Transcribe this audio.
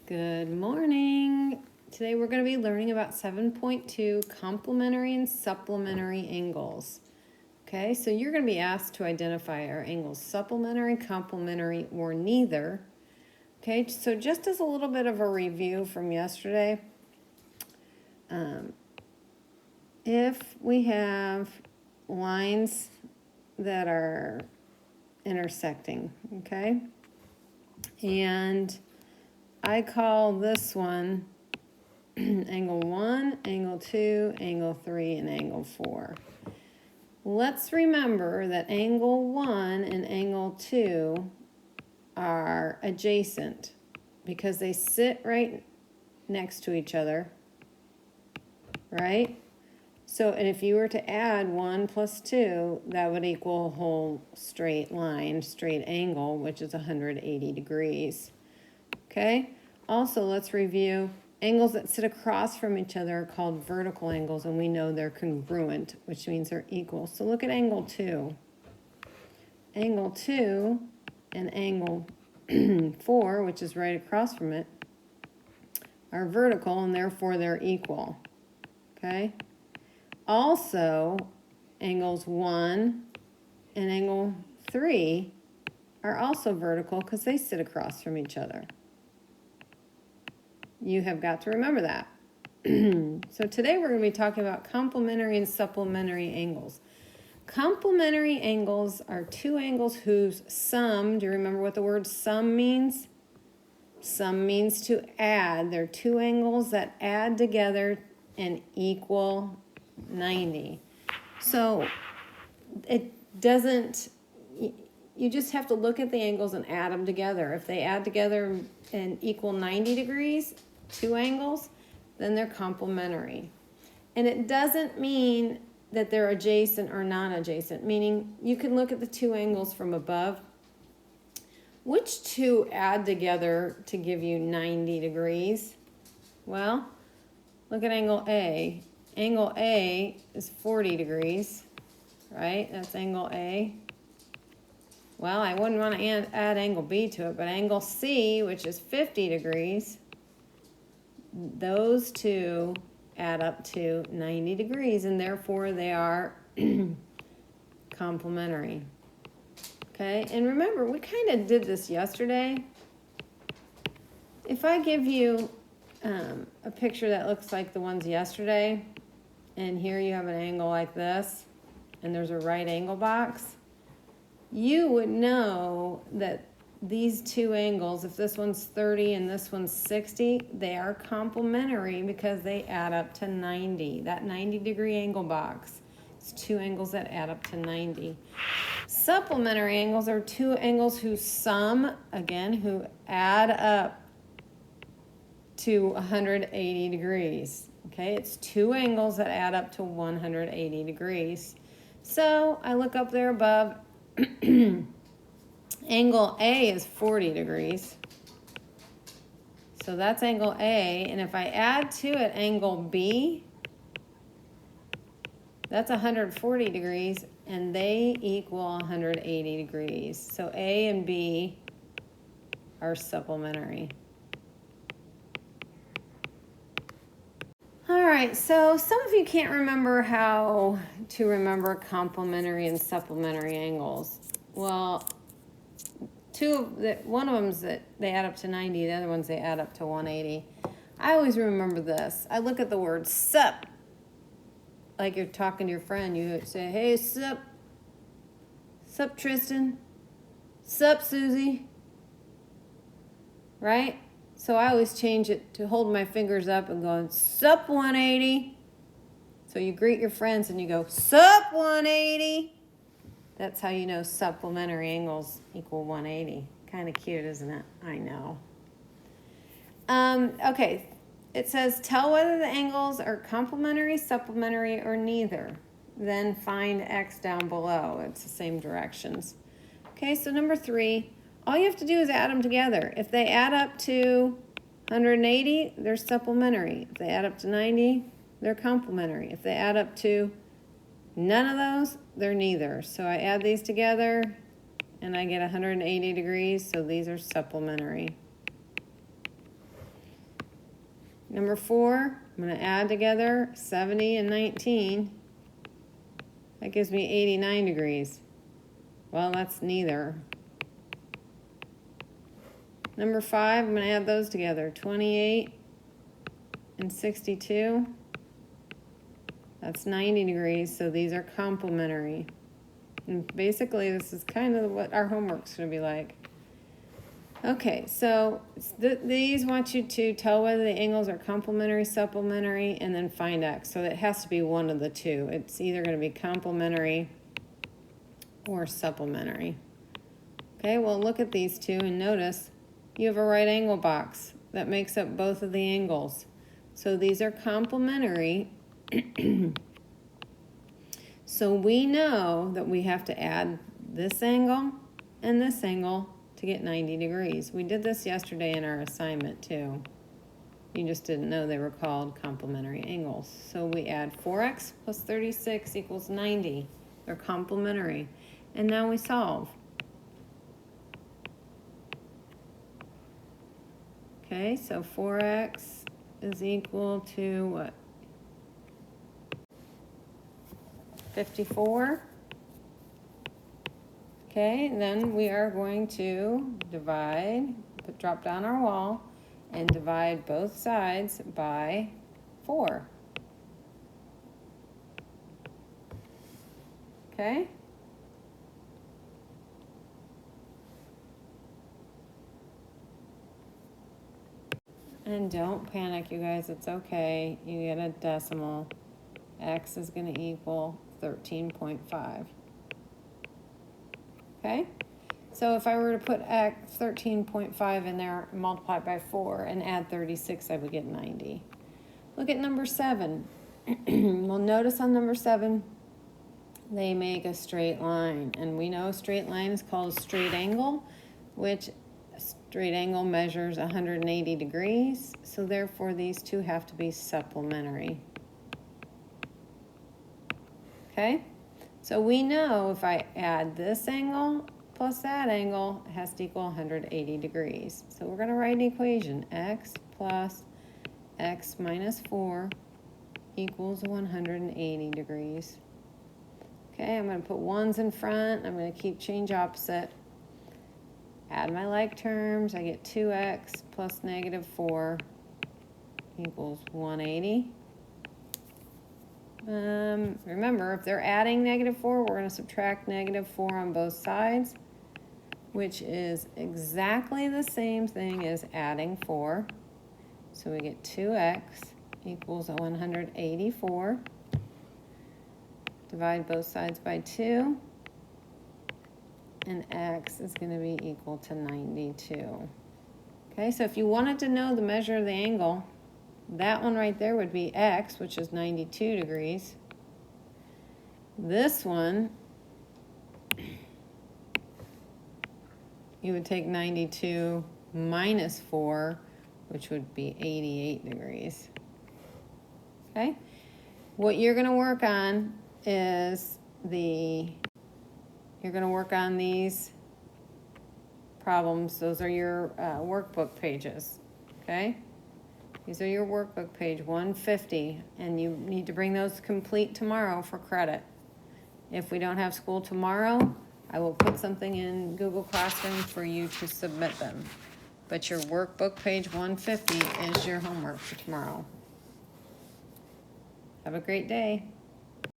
Good morning. Today we're going to be learning about 7.2 complementary and supplementary angles. Okay, so you're going to be asked to identify are angles supplementary, complementary, or neither. Okay, so just as a little bit of a review from yesterday, if we have lines that are intersecting, okay, and I call this one angle 1, angle 2, angle 3, and angle 4. Let's remember that angle 1 and angle 2 are adjacent because they sit right next to each other, right? So, and if you were to add 1 plus 2, that would equal a whole straight line, straight angle, which is 180 degrees. Okay? Also, let's review angles that sit across from each other are called vertical angles, and we know they're congruent, which means they're equal. So look at angle 2. Angle 2 and angle 4, which is right across from it, are vertical, and therefore they're equal. Okay? Also, angles 1 and angle 3 are also vertical because they sit across from each other. You have got to remember that. So today we're going to be talking about complementary and supplementary angles. Complementary angles are two angles whose sum, do you remember what the word sum means? Sum means to add. They're two angles that add together and equal 90. So it doesn't, you just have to look at the angles and add them together. If they add together and equal 90 degrees, two angles, then they're complementary. And it doesn't mean that they're adjacent or non-adjacent, meaning you can look at the two angles from above. Which two add together to give you 90 degrees? Well, look at angle A. Angle A is 40 degrees, right? That's angle A. Well, I wouldn't want to add angle B to it, but angle C, which is 50 degrees, those two add up to 90 degrees, and therefore they are complementary. Okay, and remember, we kind of did this yesterday. If I give you a picture that looks like the ones yesterday, and here you have an angle like this, and there's a right angle box, you would know that these two angles, if this one's 30 and this one's 60, they are complementary because they add up to 90. That 90-degree angle box is two angles that add up to 90. Supplementary angles are two angles whose sum, again, who add up to 180 degrees. Okay, it's two angles that add up to 180 degrees. So I look up there above. Angle A is 40 degrees. So that's angle A. And if I add to it angle B, that's 140 degrees, and they equal 180 degrees. So A and B are supplementary. All right, so some of you can't remember how to remember complementary and supplementary angles. Well, one of them's that they add up to 90, the other ones they add up to 180. I always remember this. I look at the word sup. Like you're talking to your friend, you say, hey, sup. Sup, Tristan. Sup, Susie. Right? So I always change it to hold my fingers up and go, sup, 180. So you greet your friends and you go, sup, 180. That's how you know supplementary angles equal 180. Kind of cute, isn't it? I know. Okay, it says tell whether the angles are complementary, supplementary, or neither. Then find X down below. It's the same directions. Okay, so number 3, all you have to do is add them together. If they add up to 180, they're supplementary. If they add up to 90, they're complementary. If they add up to none of those, they're neither. So I add these together and I get 180 degrees, so these are supplementary. Number 4, I'm going to add together 70 and 19. That gives me 89 degrees. Well, that's neither. Number 5, I'm going to add those together. 28 and 62. That's 90 degrees, so these are complementary. And basically, this is kind of what our homework's going to be like. Okay, so these want you to tell whether the angles are complementary, supplementary, and then find x. So it has to be one of the two. It's either going to be complementary or supplementary. Okay, well, look at these two and notice you have a right angle box that makes up both of the angles. So these are complementary. So we know that we have to add this angle and this angle to get 90 degrees. We did this yesterday in our assignment too. You just didn't know they were called complementary angles. So we add 4x plus 36 equals 90. They're complementary. And now we solve. Okay, so 4x is equal to what? 54. Okay, then we are going to drop down our wall and divide both sides by 4. Okay? And don't panic, you guys, it's okay. You get a decimal. X is going to equal 13.5. Okay? So if I were to put X 13.5 in there, multiply it by 4, and add 36, I would get 90. Look at number 7. Well, notice on number 7, they make a straight line. And we know a straight line is called a straight angle, which a straight angle measures 180 degrees. So therefore, these two have to be supplementary. Okay? So we know if I add this angle plus that angle, it has to equal 180 degrees. So we're going to write an equation. X plus x minus 4 equals 180 degrees. Okay, I'm going to put 1's in front. I'm going to keep change opposite. Add my like terms. I get 2x plus negative 4 equals 180. Remember, if they're adding negative 4, we're going to subtract negative 4 on both sides, which is exactly the same thing as adding 4. So we get 2x equals 184. Divide both sides by 2. And x is going to be equal to 92. Okay, so if you wanted to know the measure of the angle, that one right there would be x, which is 92 degrees. This one, you would take 92 minus 4, which would be 88 degrees. Okay? What you're going to work on is you're going to work on these problems. Those are your workbook pages. Okay? These are your workbook, page 150, and you need to bring those complete tomorrow for credit. If we don't have school tomorrow, I will put something in Google Classroom for you to submit them. But your workbook, page 150, is your homework for tomorrow. Have a great day.